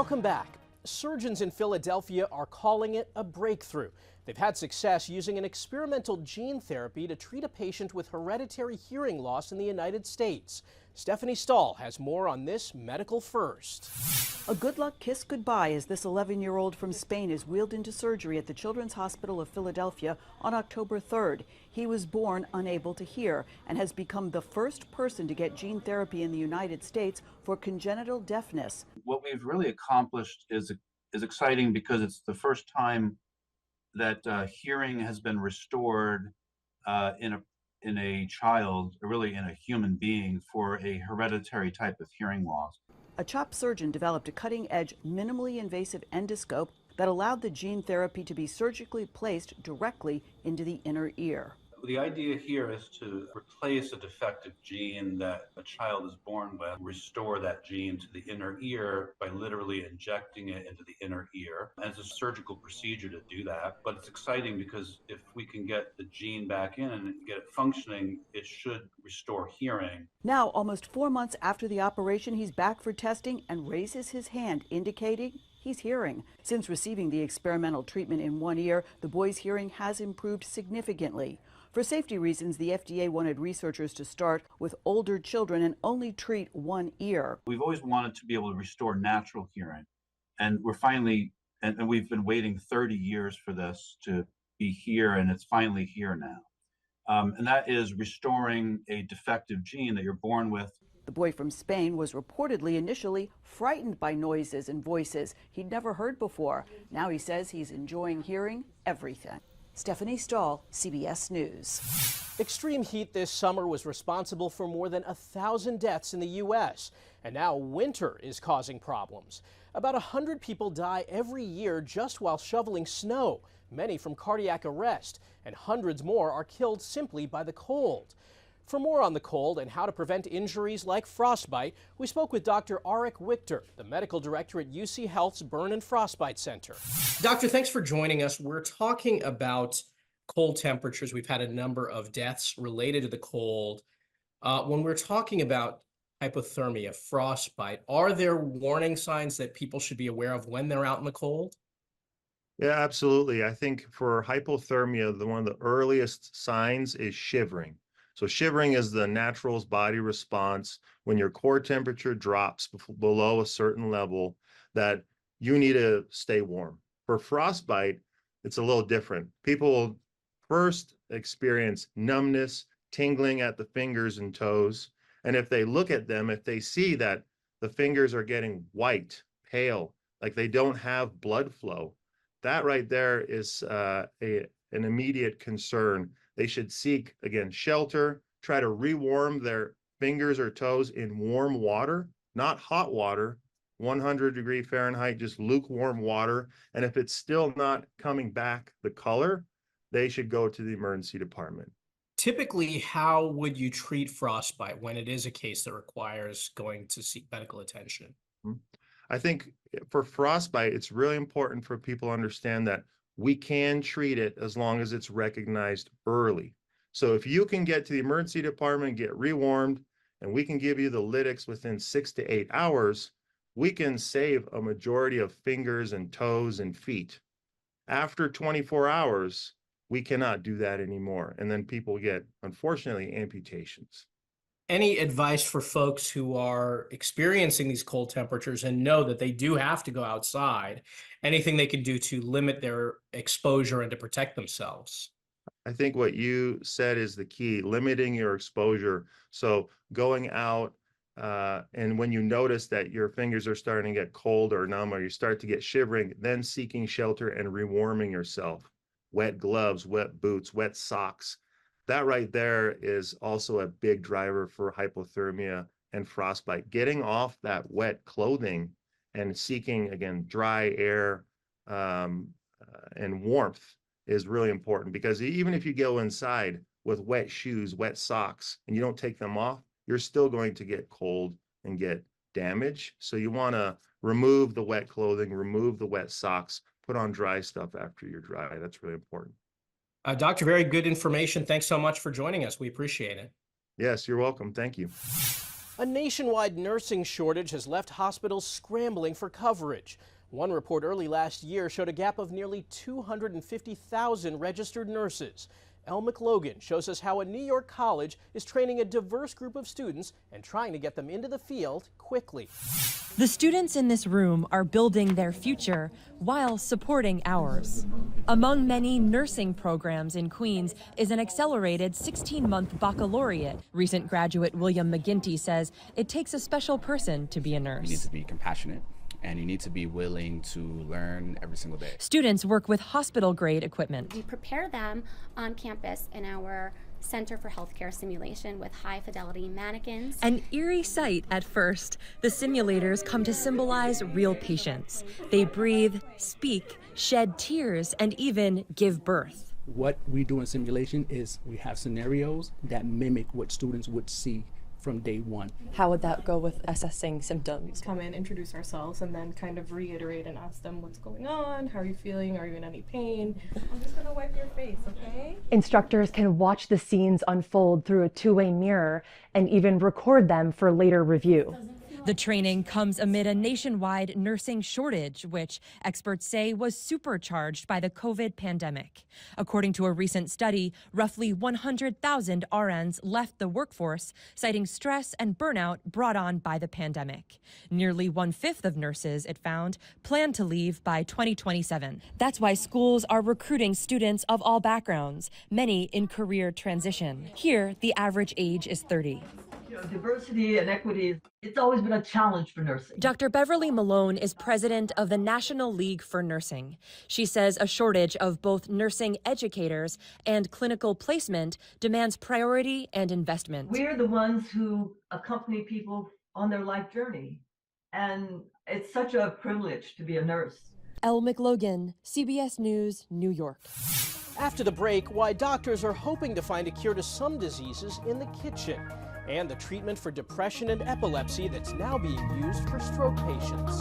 Welcome back. Surgeons in Philadelphia are calling it a breakthrough. They've had success using an experimental gene therapy to treat a patient with hereditary hearing loss in the United States. Stephanie Stahl has more on this medical first. A good luck kiss goodbye as this 11-year-old from Spain is wheeled into surgery at the Children's Hospital of Philadelphia on October 3rd. He was born unable to hear and has become the first person to get gene therapy in the United States for congenital deafness. What we've really accomplished is exciting because it's the first time that hearing has been restored in a child, really in a human being, for a hereditary type of hearing loss. A CHOP surgeon developed a cutting-edge, minimally invasive endoscope that allowed the gene therapy to be surgically placed directly into the inner ear. The idea here is to replace a defective gene that a child is born with, restore that gene to the inner ear by literally injecting it into the inner ear. And it's a surgical procedure to do that, but it's exciting because if we can get the gene back in and get it functioning, it should restore hearing. Now, almost 4 months after the operation, he's back for testing and raises his hand, indicating he's hearing. Since receiving the experimental treatment in one ear, the boy's hearing has improved significantly. For safety reasons, the FDA wanted researchers to start with older children and only treat one ear. We've always wanted to be able to restore natural hearing, and we're finally, and we've been waiting 30 years for this to be here, and it's finally here now. And that is restoring a defective gene that you're born with. The boy from Spain was reportedly initially frightened by noises and voices he'd never heard before. Now he says he's enjoying hearing everything. Stephanie Stahl, CBS News. Extreme heat this summer was responsible for more than 1,000 deaths in the U.S., and now winter is causing problems. About 100 people die every year just while shoveling snow, many from cardiac arrest, and hundreds more are killed simply by the cold. For more on the cold and how to prevent injuries like frostbite, we spoke with Dr. Arik Wichter, the medical director at UC Health's Burn and Frostbite Center. Doctor, thanks for joining us. We're talking about cold temperatures. We've had a number of deaths related to the cold. When we're talking about hypothermia, frostbite, are there warning signs that people should be aware of when they're out in the cold? Yeah, absolutely. I think for hypothermia, one of the earliest signs is shivering. So shivering is the natural body response when your core temperature drops below a certain level that you need to stay warm. For frostbite, it's a little different. People will first experience numbness, tingling at the fingers and toes. And if they look at them, if they see that the fingers are getting white, pale, like they don't have blood flow, that right there is an immediate concern. They should seek, again, shelter, try to rewarm their fingers or toes in warm water, not hot water, 100-degree Fahrenheit, just lukewarm water. And if it's still not coming back the color, they should go to the emergency department. Typically, how would you treat frostbite when it is a case that requires going to seek medical attention? I think for frostbite, it's really important for people to understand that we can treat it as long as it's recognized early. So if you can get to the emergency department, get rewarmed, and we can give you the lytics within 6 to 8 hours, we can save a majority of fingers and toes and feet. After 24 hours, we cannot do that anymore. And then people get, unfortunately, amputations. Any advice for folks who are experiencing these cold temperatures and know that they do have to go outside? Anything they can do to limit their exposure and to protect themselves? I think what you said is the key, limiting your exposure. So going out and when you notice that your fingers are starting to get cold or numb or you start to get shivering, then seeking shelter and rewarming yourself. Wet gloves, wet boots, wet socks. That right there is also a big driver for hypothermia and frostbite. Getting off that wet clothing and seeking, again, dry air and warmth is really important, because even if you go inside with wet shoes, wet socks, and you don't take them off, you're still going to get cold and get damage. So you want to remove the wet clothing, remove the wet socks, put on dry stuff after you're dry. That's really important. Doctor, very good information. Thanks so much for joining us. We appreciate it. Yes, you're welcome. Thank you. A nationwide nursing shortage has left hospitals scrambling for coverage. One report early last year showed a gap of nearly 250,000 registered nurses. Elle McLogan shows us how a New York college is training a diverse group of students and trying to get them into the field quickly. The students in this room are building their future while supporting ours. Among many nursing programs in Queens is an accelerated 16-month baccalaureate. Recent graduate William McGinty says it takes a special person to be a nurse. You need to be compassionate, and you need to be willing to learn every single day. Students work with hospital-grade equipment. We prepare them on campus in our Center for Healthcare Simulation with high-fidelity mannequins. An eerie sight at first. The simulators come to symbolize real patients. They breathe, speak, shed tears, and even give birth. What we do in simulation is we have scenarios that mimic what students would see from day one. How would that go with assessing symptoms? Come in, introduce ourselves, and then kind of reiterate and ask them what's going on, how are you feeling, are you in any pain? I'm just gonna wipe your face, okay? Instructors can watch the scenes unfold through a two-way mirror and even record them for later review. The training comes amid a nationwide nursing shortage, which experts say was supercharged by the COVID pandemic. According to a recent study, roughly 100,000 RNs left the workforce, citing stress and burnout brought on by the pandemic. Nearly 1/5 of nurses, it found, plan to leave by 2027. That's why schools are recruiting students of all backgrounds, many in career transition. Here, the average age is 30. Diversity and equity, it's always been a challenge for nursing. Dr. Beverly Malone is president of the National League for Nursing. She says a shortage of both nursing educators and clinical placement demands priority and investment. We're the ones who accompany people on their life journey, and it's such a privilege to be a nurse. Elle McLogan, CBS News, New York. After the break, why doctors are hoping to find a cure to some diseases in the kitchen, and the treatment for depression and epilepsy that's now being used for stroke patients.